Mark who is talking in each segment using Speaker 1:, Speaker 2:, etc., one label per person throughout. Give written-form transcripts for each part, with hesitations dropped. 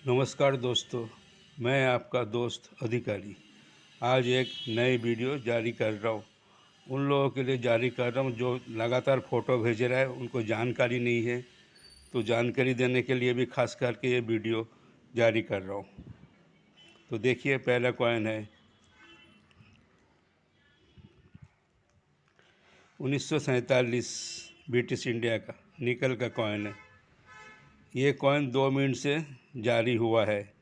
Speaker 1: नमस्कार दोस्तों, मैं आपका दोस्त अधिकारी आज एक नई वीडियो जारी कर रहा हूँ। उन लोगों के लिए जारी कर रहा हूँ जो लगातार फ़ोटो भेज रहा है, उनको जानकारी नहीं है, तो जानकारी देने के लिए भी खास करके ये वीडियो जारी कर रहा हूँ। तो देखिए, पहला कॉइन है 1947 ब्रिटिश इंडिया का निकल का कॉइन है। ये कॉइन 2 मिनट से जारी हुआ है,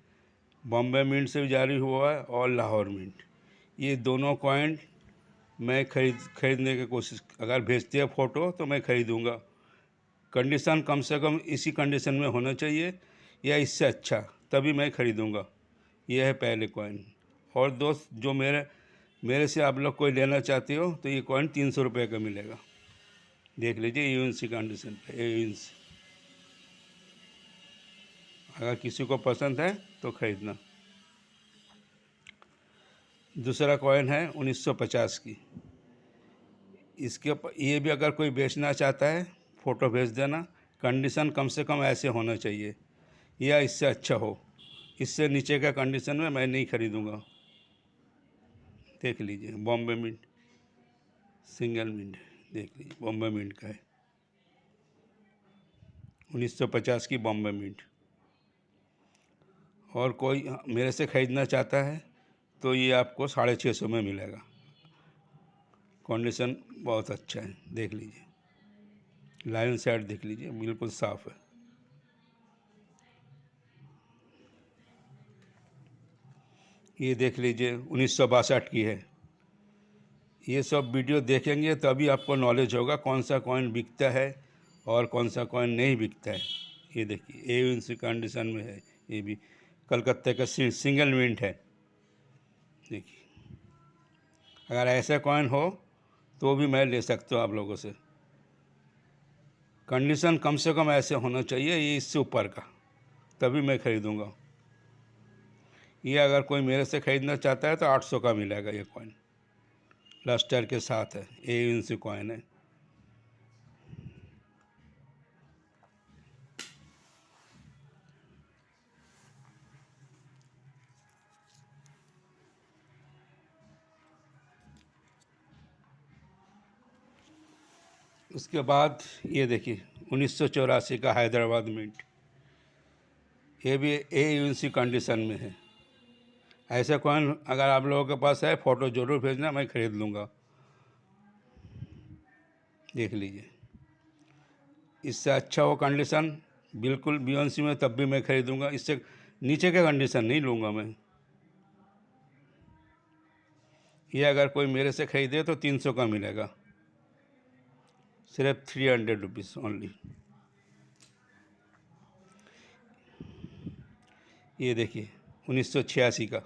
Speaker 1: बॉम्बे मिंट से भी जारी हुआ है और लाहौर मिंट। ये दोनों कॉइन मैं खरीदने की कोशिश, अगर भेजते हैं फ़ोटो तो मैं ख़रीदूँगा। कंडीशन कम से कम इसी कंडीशन में होना चाहिए या इससे अच्छा, तभी मैं ख़रीदूँगा। ये है पहले कॉइन। और दोस्त, जो मेरे से आप लोग कोई लेना चाहते हो तो ये कॉइन 300 रुपये का मिलेगा। देख लीजिए, यूएनसी कंडीशन पे यूएनसी। अगर किसी को पसंद है तो ख़रीदना। दूसरा कॉइन है 1950 की। ये भी अगर कोई बेचना चाहता है फ़ोटो भेज देना। कंडीशन कम से कम ऐसे होना चाहिए या इससे अच्छा हो, इससे नीचे का कंडीशन में मैं नहीं ख़रीदूँगा। देख लीजिए, बॉम्बे मिंट, सिंगल मिंट, देख लीजिए बॉम्बे मिंट का है, 1950 की बॉम्बे मिंट। और कोई मेरे से ख़रीदना चाहता है तो ये आपको 650 में मिलेगा। कंडीशन बहुत अच्छा है, देख लीजिए, लाइन साइड देख लीजिए, बिल्कुल साफ़ है। ये देख लीजिए, 1962 की है। ये सब वीडियो देखेंगे तभी आपको नॉलेज होगा कौन सा कॉइन बिकता है और कौन सा कॉइन नहीं बिकता है। ये देखिए, ए कंडीशन में है। ये भी कलकत्ते का सिंगल मिंट है। देखिए, अगर ऐसा कॉइन हो तो भी मैं ले सकता हूँ आप लोगों से। कंडीशन कम से कम ऐसे होना चाहिए, ये इससे ऊपर का, तभी मैं ख़रीदूँगा। ये अगर कोई मेरे से ख़रीदना चाहता है तो 800 का मिलेगा ये कॉइन, लस्टर के साथ है, ए कॉइन है। उसके बाद ये देखिए, 1984 का हैदराबाद मिंट। ये भी ए कंडीशन में है। ऐसे कॉइन अगर आप लोगों के पास है, फ़ोटो ज़रूर भेजना, मैं ख़रीद लूँगा। देख लीजिए, इससे अच्छा हो कंडीशन बिल्कुल बीओएनसी में, तब भी मैं ख़रीदूँगा। इससे नीचे का कंडीशन नहीं लूँगा मैं। ये अगर कोई मेरे से ख़रीदे तो 300 का मिलेगा, सिर्फ 300 रुपीज़ ओनली। ये देखिए, 1986 का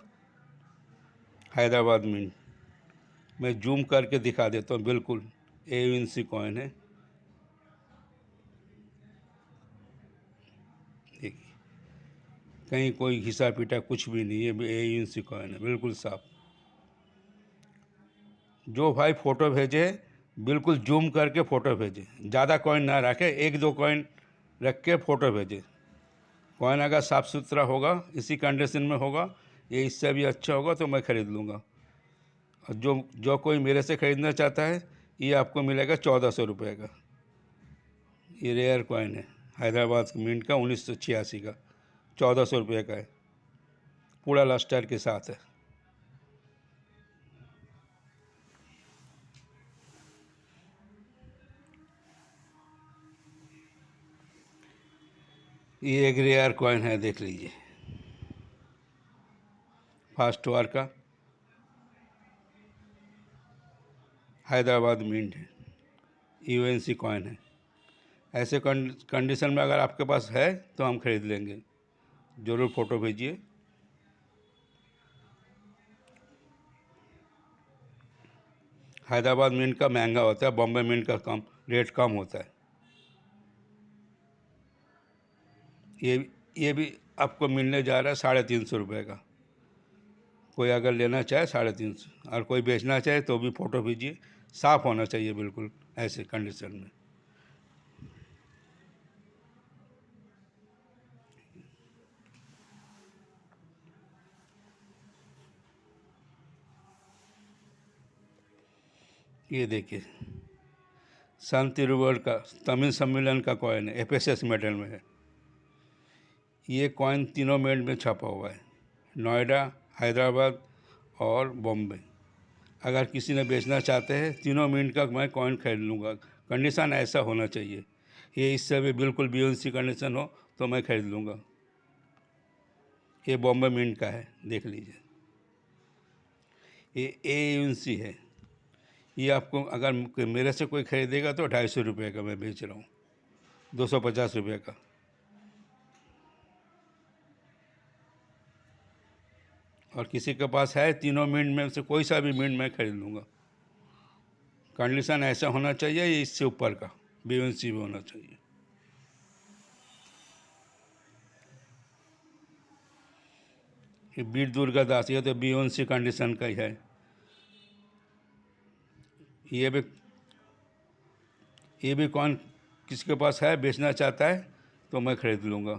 Speaker 1: हैदराबाद मिंट। मैं जूम करके दिखा देता हूँ, बिल्कुल ए कॉइन है। देखिए, कहीं कोई घिसा पीटा कुछ भी नहीं है, ए कॉइन है, बिल्कुल साफ। जो भाई फ़ोटो भेजे बिल्कुल जूम करके फ़ोटो भेजे, ज़्यादा कॉइन ना रखे, 1-2 कॉइन रख के फ़ोटो भेजे। कॉइन अगर साफ़ सुथरा होगा, इसी कंडीशन में होगा, ये इससे भी अच्छा होगा तो मैं ख़रीद लूँगा। और जो जो कोई मेरे से ख़रीदना चाहता है, ये आपको मिलेगा 1400 रुपये का। ये रेयर कॉइन है, हैदराबाद मिंट का, 1986 का, 1400 रुपये का है, पूरा लस्टर के साथ है। ये एक रेयर कॉइन है, देख लीजिए, फास्ट वार का हैदराबाद मिंट है, यूएनसी कॉइन है। ऐसे कंडीशन में अगर आपके पास है तो हम ख़रीद लेंगे। ज़रूर फ़ोटो भेजिए। हैदराबाद मिंट का महंगा होता है, बॉम्बे मिंट का कम रेट कम होता है। ये भी आपको मिलने जा रहा है 350 रुपये का। कोई अगर लेना चाहे 350, और कोई बेचना चाहे तो भी फ़ोटो भेजिए। साफ़ होना चाहिए बिल्कुल ऐसे कंडीशन में। ये देखिए, सन तिरुवल का तमिल सम्मेलन का कॉइन है, एफएसएस मेटल में है। ये कॉइन तीनों मिनट में छपा हुआ है, नोएडा, हैदराबाद और बॉम्बे। अगर किसी ने बेचना चाहते हैं, तीनों मिनट का मैं कॉइन खरीद लूँगा। कंडीशन ऐसा होना चाहिए, ये इससे भी बिल्कुल बीओएनसी कंडीशन हो तो मैं खरीद लूँगा। ये बॉम्बे मिंट का है, देख लीजिए। ये एयूएनसी है। ये आपको अगर मेरे से कोई खरीदेगा तो 250 रुपये का मैं बेच रहा हूँ, 250 रुपये का। और किसी के पास है, तीनों मिनट में से कोई सा भी मिनट मैं खरीद लूँगा। कंडीशन ऐसा होना चाहिए, ये इससे ऊपर का बीओएनसी भी होना चाहिए। ये वीर दुर्गादास, ये तो बीओएनसी कंडीशन का ही है। ये भी कौन किसी के पास है, बेचना चाहता है तो मैं खरीद लूँगा।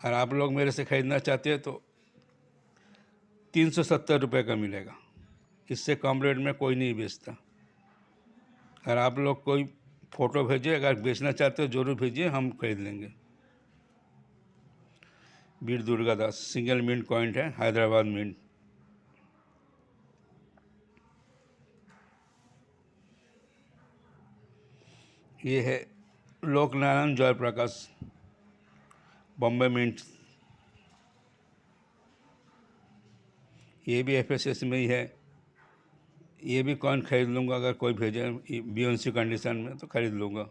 Speaker 1: और आप लोग मेरे से ख़रीदना चाहते हैं तो 370 रुपये का मिलेगा, इससे कम रेट में कोई नहीं बेचता। और आप लोग कोई फ़ोटो भेजिए, अगर बेचना चाहते हो ज़रूर भेजिए, हम खरीद लेंगे। वीर दुर्गादास सिंगल मिंट कॉइन है, हैदराबाद मिंट। ये है लोकनारायण जयप्रकाश, बॉम्बे मिंट। ये भी एफएसएस में ही है। ये भी कॉइन खरीद लूँगा, अगर कोई भेजे बीओएनसी कंडीशन में तो खरीद लूँगा।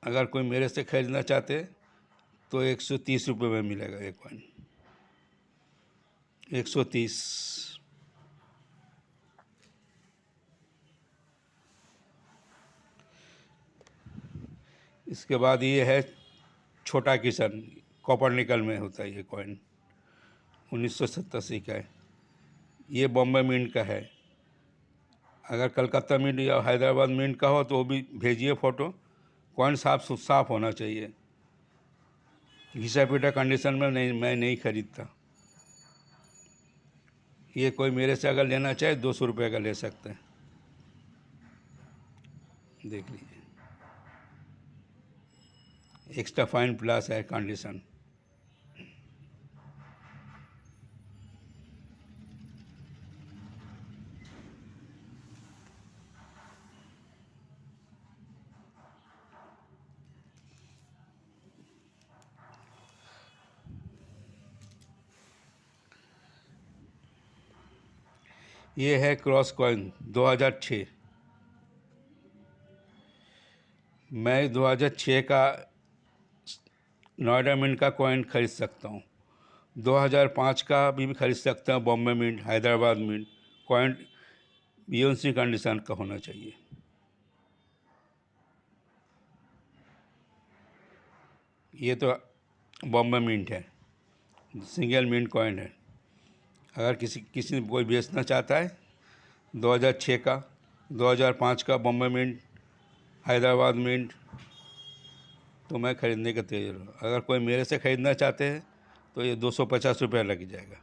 Speaker 1: अगर कोई मेरे से खरीदना चाहते तो 130 रुपये में मिलेगा एक कॉइन, 130। इसके बाद ये है छोटा किशन, कॉपर निकल में होता है ये कॉइन, 1987 का है। ये बॉम्बे मिंट का है। अगर कलकत्ता मिंट या हैदराबाद मिंट का हो तो वो भी भेजिए फ़ोटो। कॉइन साफ होना चाहिए, घिसा पीटा कंडीशन में मैं नहीं खरीदता। ये कोई मेरे से अगर लेना चाहे 200 रुपये का ले सकते हैं, देख लीजिए। एक्स्ट्रा फाइन प्लस है कंडीशन। ये है क्रॉस कॉइन 2006। मैं 2006 का नोएडा मिंट का कॉइन खरीद सकता हूँ, 2005 का भी खरीद सकता हूँ, Bombay mint, Hyderabad mint. Coin BONC condition का होना चाहिए। ये तो बॉम्बे मिंट है, सिंगल मिंट कॉइन है। अगर किसी कोई बेचना चाहता है 2006 का, 2005 का बॉम्बे मिंट, हैदराबाद मिंट, तो मैं ख़रीदने का तैयार हूँ। अगर कोई मेरे से ख़रीदना चाहते हैं तो ये 250 रुपये लग जाएगा।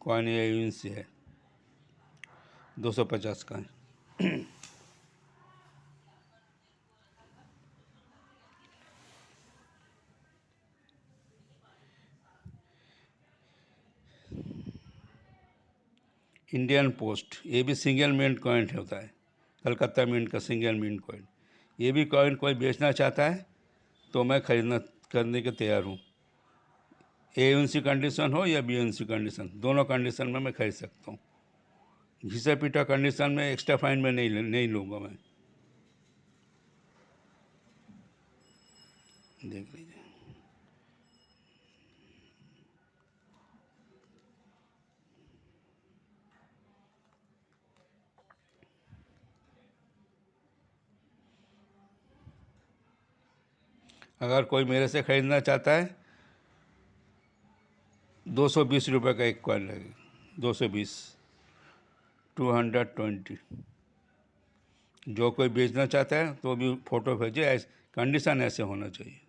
Speaker 1: कॉइन ये यून से है, 250 का है। इंडियन पोस्ट, ये भी सिंगल मिंट कॉइन होता है, कलकत्ता मिंट का सिंगल मिंट कॉइन। ये भी कॉइन कोई बेचना चाहता है तो मैं करने के तैयार हूँ। एयूएनसी कंडीशन हो या बीओएनसी कंडीशन, दोनों कंडीशन में मैं खरीद सकता हूँ। घिसा पीटा कंडीशन में एक्स्ट्रा फाइन में नहीं लूँगा मैं, देख लीजिए। अगर कोई मेरे से ख़रीदना चाहता है 220 रुपये का एक कॉइन लगेगा, 220, 220। जो कोई बेचना चाहता है तो भी फ़ोटो भेजे, कंडीशन ऐसे होना चाहिए।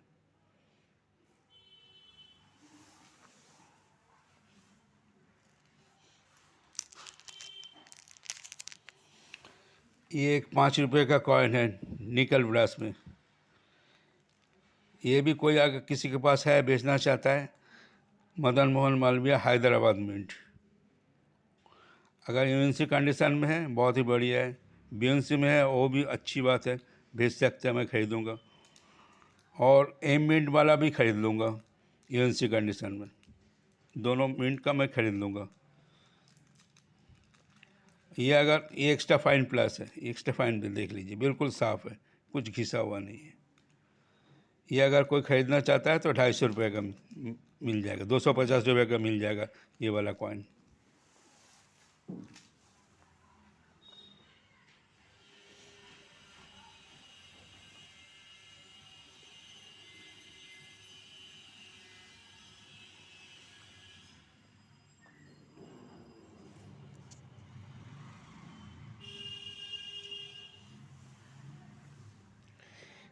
Speaker 1: ये एक 5 रुपये का कॉइन है निकल ब्रास में। ये भी कोई अगर किसी के पास है बेचना चाहता है, मदन मोहन मालवीय हैदराबाद मिंट। अगर यूएनसी कंडीशन में है बहुत ही बढ़िया है, बीएनसी में है वो भी अच्छी बात है, भेज सकते हैं, मैं खरीदूँगा। और एम मिंट वाला भी खरीद लूँगा यूएनसी कंडीशन में, दोनों मिंट का मैं खरीद लूँगा। ये अगर ये एक्स्ट्रा फाइन प्लस है, एक्स्ट्रा फाइन भी देख लीजिए, बिल्कुल साफ़ है, कुछ घिसा हुआ नहीं है। ये अगर कोई ख़रीदना चाहता है तो 250 रुपये का मिल जाएगा, 250 रुपये का मिल जाएगा ये वाला कॉइन।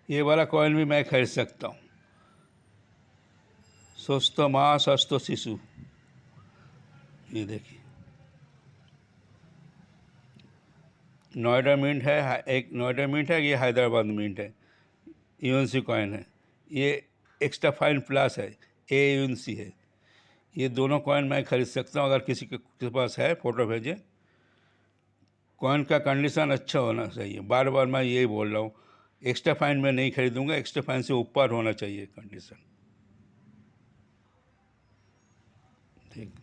Speaker 1: ये वाला कॉइन भी मैं खरीद सकता हूँ। सस्तो माँ सस्तो शिशु, ये देखिए नोएडा मिंट है, एक नोएडा मिंट है, ये हैदराबाद मिंट है, यूएनसी कॉइन है। ये एक्स्ट्रा फाइन प्लस है, यूएनसी है। ये दोनों कॉइन मैं खरीद सकता हूँ, अगर किसी के पास है फ़ोटो भेजें। कॉइन का कंडीशन अच्छा होना चाहिए, बार बार मैं यही बोल रहा हूँ। एक्स्ट्रा फाइन मैं नहीं खरीदूंगा, एक्स्ट्रा फाइन से ऊपर होना चाहिए कंडीशन। ठीक,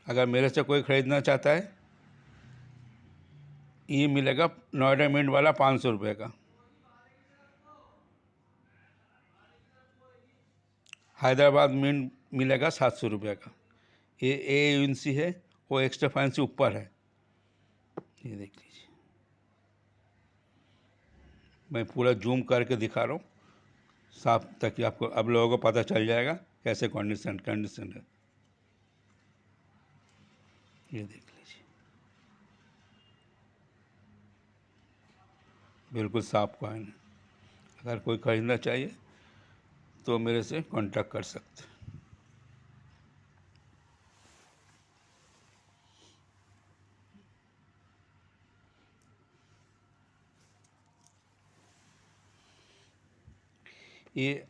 Speaker 1: अगर मेरे से कोई ख़रीदना चाहता है, ये मिलेगा नोएडा मिंट वाला 500 रुपये का। हैदराबाद मिंट मिलेगा 700 रुपये का। ये यूएनसी है, वो एक्स्ट्रा फाइन से ऊपर है। ये देख लीजिए, मैं पूरा जूम करके दिखा रहा हूँ साफ, ताकि आपको अब लोगों को पता चल जाएगा कैसे कंडीशन है। ये देख लीजिए, बिल्कुल साफ कॉइन है। अगर कोई खरीदना चाहिए तो मेरे से कांटेक्ट कर सकते हैं। ये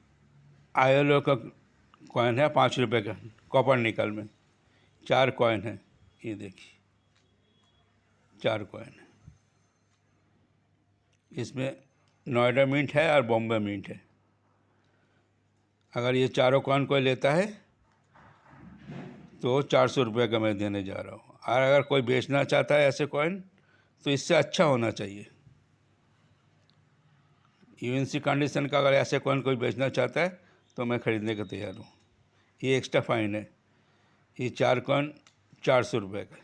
Speaker 1: आईएलओ का कॉइन है, 5 रुपये का, कॉपर निकल में 4 कॉइन है। ये देखिए 4 कॉइन है, इसमें नोएडा मिंट है और बॉम्बे मिंट है। अगर ये चारों कॉइन कोई लेता है तो 400 रुपये का मैं देने जा रहा हूँ। और अगर कोई बेचना चाहता है ऐसे कॉइन तो इससे अच्छा होना चाहिए। यूएनसी कंडीशन का अगर ऐसे कॉइन कोई बेचना चाहता है तो मैं ख़रीदने को तैयार हूँ। ये एक्स्ट्रा फाइन है, ये 4 कॉइन 400 रुपये का।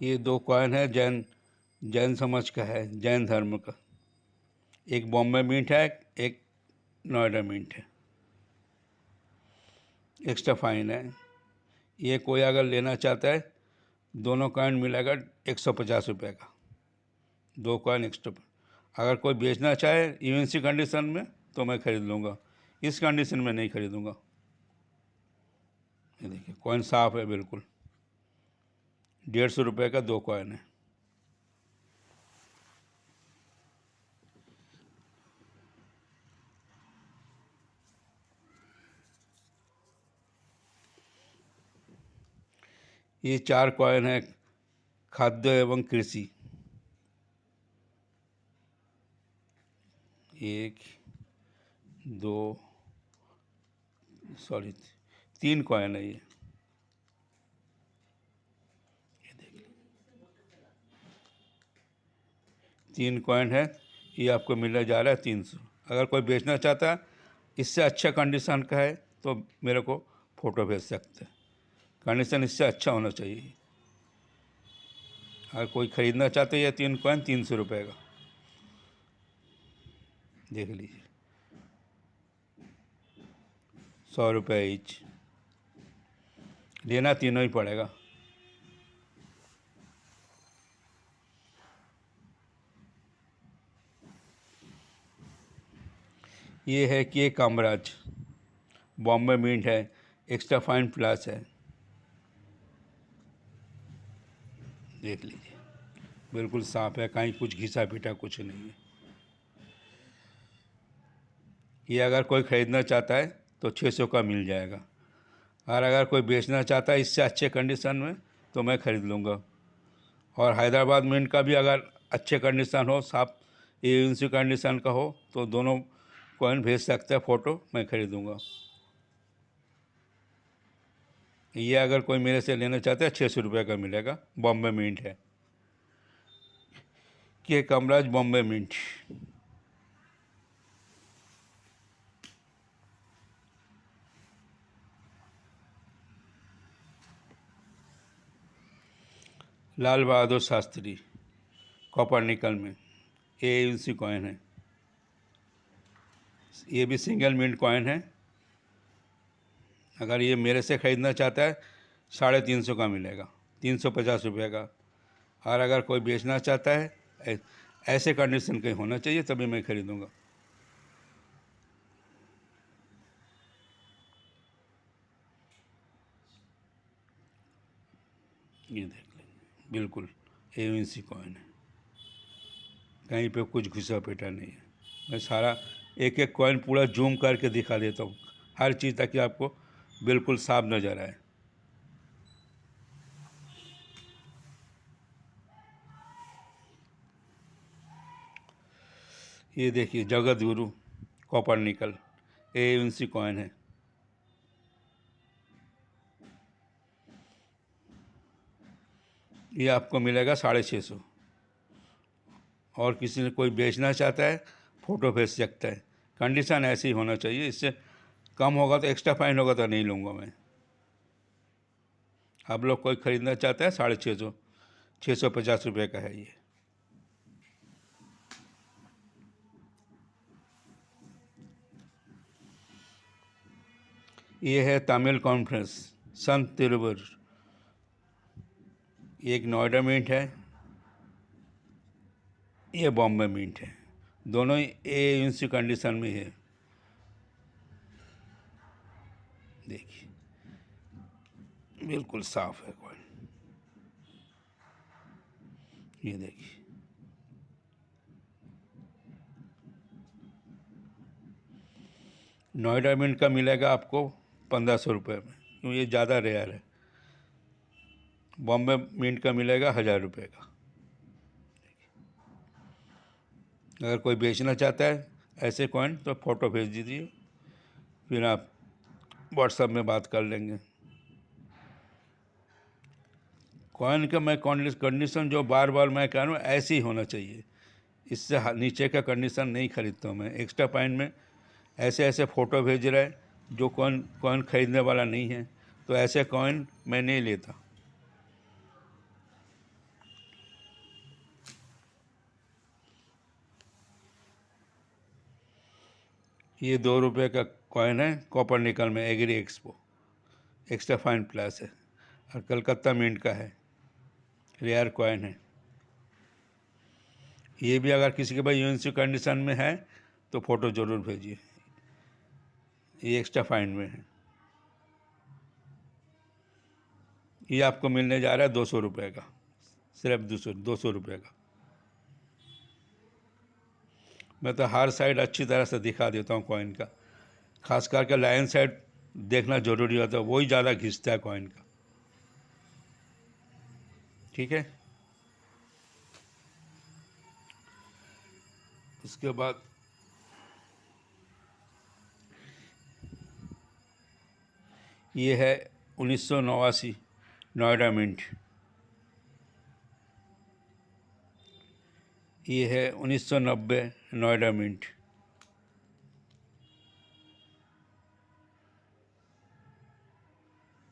Speaker 1: ये 2 कॉइन है, जैन समाज का है, जैन धर्म का। एक बॉम्बे मिंट है, एक नोएडा मिंट है, एक्स्ट्रा फाइन है। ये कोई अगर लेना चाहता है, दोनों कॉइन मिलेगा 150 रुपये का, 2 कॉइन एक्स्ट्रा। अगर कोई बेचना चाहे यूएनसी कंडीशन में तो मैं ख़रीद लूँगा, इस कंडीशन में नहीं खरीदूँगा। ये देखिए कॉइन साफ़ है बिल्कुल, 150 रुपये का 2 कॉइन है। ये 4 कॉइन है, खाद्य एवं कृषि। 1 2 सॉरी 3 कॉइन है ये। देखिए 3 कॉइन है, ये आपको मिलने जा रहा है 300। अगर कोई बेचना चाहता है इससे अच्छा कंडीशन का है तो मेरे को फ़ोटो भेज सकते हैं, कंडीशन इससे अच्छा होना चाहिए। अगर कोई ख़रीदना चाहते हैं ये 3 कॉइन 300 रुपये का, देख लीजिए 100 रुपये ईच, लेना तीनों ही पड़ेगा। ये है कि एक कामराज, बॉम्बे मिंट है, एक्स्ट्रा फाइन प्लस है, देख लीजिए बिल्कुल साफ है, कहीं कुछ घिसा पीटा कुछ नहीं है। ये अगर कोई ख़रीदना चाहता है तो 600 का मिल जाएगा, और अगर कोई बेचना चाहता है इससे अच्छे कंडीशन में तो मैं ख़रीद लूँगा। और हैदराबाद मिंट का भी अगर अच्छे कंडीशन हो, साफ एजेंसी कंडीशन का हो, तो दोनों कॉइन भेज सकते हैं, फ़ोटो मैं ख़रीदूँगा। ये अगर कोई मेरे से लेना चाहता है 600 रुपये का मिलेगा, बॉम्बे मिंट है, के Kamaraj Bombay mint. Lal Bahadur Shastri, copper nickel में, एजेंसी कॉइन है, ये भी सिंगल मिंट कॉइन है। अगर ये मेरे से ख़रीदना चाहता है 350 का मिलेगा, 350 रुपये का। और अगर कोई बेचना चाहता है ऐसे कंडीशन के होना चाहिए तभी मैं ख़रीदूँगा। ये देख लें, बिल्कुल एजेंसी कॉइन है, कहीं पे कुछ घुसा पेटा नहीं है। मैं सारा एक एक कॉइन पूरा जूम करके दिखा देता हूँ, हर चीज़ ताकि आपको बिल्कुल साफ नज़र आए। ये देखिए Jagat Guru, copper nickel, agency coin है, ये आपको मिलेगा 650। और किसी ने कोई बेचना चाहता है फ़ोटो भेज सकता है, कंडीशन ऐसी होना चाहिए, इससे कम होगा तो एक्स्ट्रा फाइन होगा तो नहीं लूँगा मैं। आप लोग कोई ख़रीदना चाहता है 650, 650 रुपये का है ये। ये है तमिल कॉन्फ्रेंस, संत तिरुवर, एक नोएडा मिंट है, ये बॉम्बे मिंट है, दोनों ही एजेंसी कंडीशन में है। देखिए बिल्कुल साफ है कॉइन, ये देखिए। नोएडा मिंट का मिलेगा आपको 1500 रुपये में, क्योंकि ये ज़्यादा रेयर है। बॉम्बे मिंट का मिलेगा 1000 रुपये का। अगर कोई बेचना चाहता है ऐसे कॉइन तो फ़ोटो भेज दीजिए, फिर आप व्हाट्सएप में बात कर लेंगे। कॉइन का मैं कंडीशन जो बार बार मैं कह रहा हूँ ऐसे ही होना चाहिए, इससे नीचे का कंडीशन नहीं खरीदता हूँ मैं। एक्स्ट्रा पॉइंट में ऐसे ऐसे फ़ोटो भेज रहा है जो कॉइन कॉइन खरीदने वाला नहीं है, तो ऐसे कॉइन मैं नहीं लेता। ये 2 रुपये का कॉइन है, कॉपर निकल में, agree expo, extra fine plus है, और कलकत्ता मिंट का है, रेयर कॉइन है। ये भी अगर किसी के पास यूएनसी कंडीशन में है तो फ़ोटो ज़रूर भेजिए, ये एक्स्ट्रा फाइन में है। ये आपको मिलने जा रहा है 200 रुपये का, सिर्फ 200 रुपये का। मैं तो हर साइड अच्छी तरह से दिखा देता हूँ कॉइन का, खास करके लाइन साइड देखना ज़रूरी होता है, वही ज़्यादा खींचता है कॉइन का। ठीक है, उसके बाद ये है 1989 नोएडा मिंट, ये है 1990 नोएडा मिंट,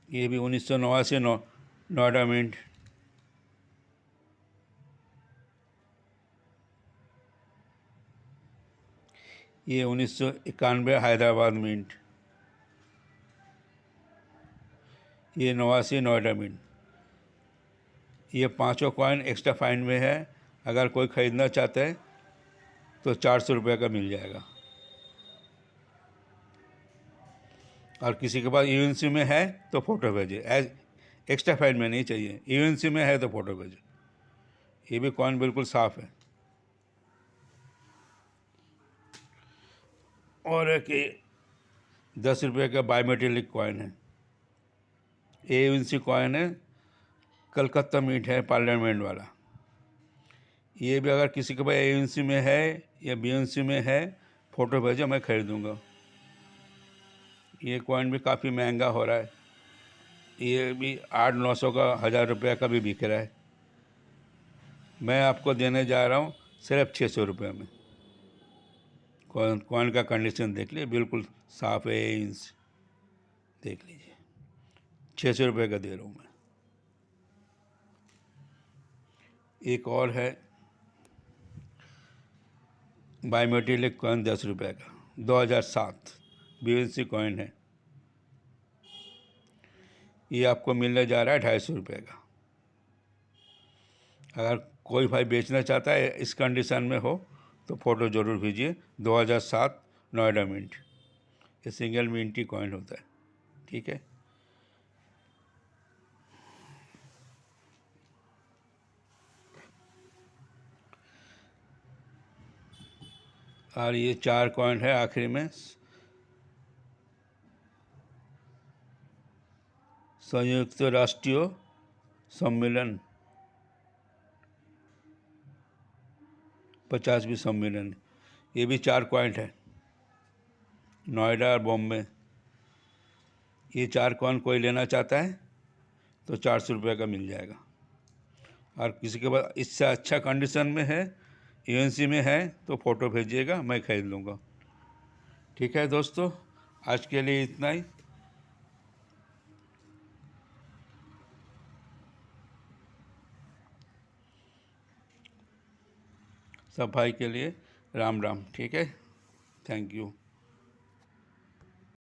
Speaker 1: ये भी 1989 नोएडा मिंट, ये 1991 हैदराबाद मिंट, ये 89 नोएडा मिंट। ये पांचों कॉइन एक्स्ट्रा फाइन में है, अगर कोई ख़रीदना चाहता है तो 400 रुपये का मिल जाएगा। और किसी के पास यूएनसी में है तो फ़ोटो भेजे, एज एक्स्ट्रा फाइल में नहीं चाहिए, यूएनसी में है तो फ़ोटो भेजे। ये भी कॉइन बिल्कुल साफ़ है। और एक 10 रुपये का बायोमेट्रिक कॉइन है, यूएनसी कॉइन है, कलकत्ता मीट है पार्लियामेंट वाला। ये भी अगर किसी के पास यूएनसी में है या बीएनसी में है, फ़ोटो भेजो, मैं खरीदूँगा। ये कॉइन भी काफ़ी महंगा हो रहा है, ये भी 800-900 का, 1000 रुपये का भी बिक रहा है। मैं आपको देने जा रहा हूँ सिर्फ 600 रुपये में। कॉइन का कंडीशन देख लीजिए, बिल्कुल साफ़ है, इंच देख लीजिए, 600 रुपये का दे रहा हूँ मैं। एक और है बायोमेट्रिक कॉइन 10 रुपये का, 2007 बीएनसी कॉइन है। ये आपको मिलने जा रहा है 250 रुपये का। अगर कोई भाई बेचना चाहता है इस कंडीशन में हो तो फ़ोटो ज़रूर भेजिए। 2007 नोएडा मिंट, ये सिंगल मिंटी कॉइन होता है, ठीक है। और ये 4 कॉइन है आखिरी में, संयुक्त राष्ट्रीय सम्मेलन 50वीं सम्मेलन, ये भी 4 कॉइन है, नोएडा और बॉम्बे। ये 4 कॉइन कोई लेना चाहता है तो 400 रुपये का मिल जाएगा। और किसी के पास इससे अच्छा कंडीशन में है, यूएनसी में है, तो फ़ोटो भेजिएगा, मैं खरीद लूँगा। ठीक है दोस्तों, आज के लिए इतना ही। सब भाई के लिए राम राम, ठीक है, थैंक यू।